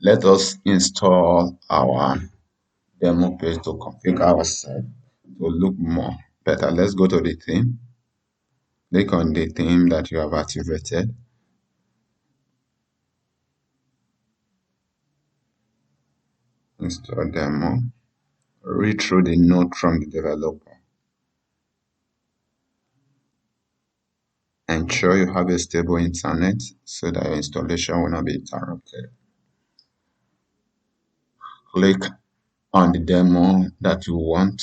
Let us install our demo page to configure our site to look more better. Let's go to the theme. Click on the theme that you have activated. Install demo. Read through the note from the developer. Ensure you have a stable internet so that your installation will not be interrupted. Click on the demo that you want,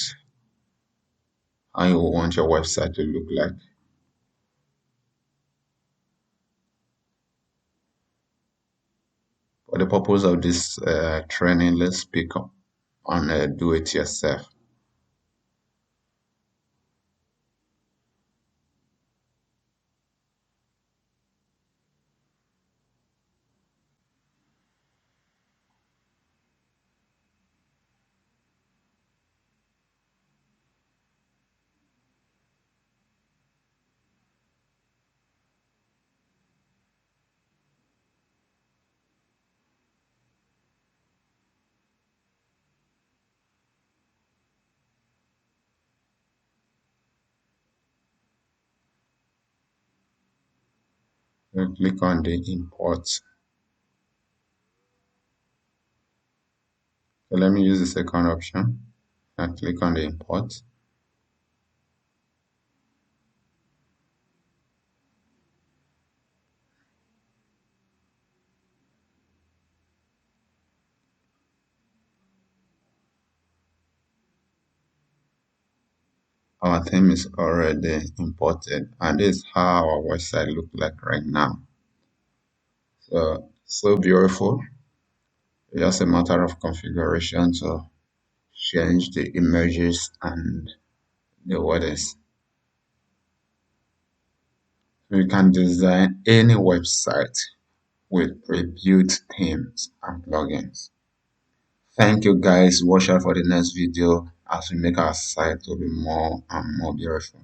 how you want your website to look like. For the purpose of this training, let's pick up on do it yourself. Then click on the import. So let me use the second option and click on the import. Our theme is already imported, and this is how our website looks like right now. So beautiful. It's just a matter of configuration to change the images and the wordings. You can design any website with pre-built themes and plugins. Thank you guys. Watch out for the next video as we make our site to be more and more beautiful.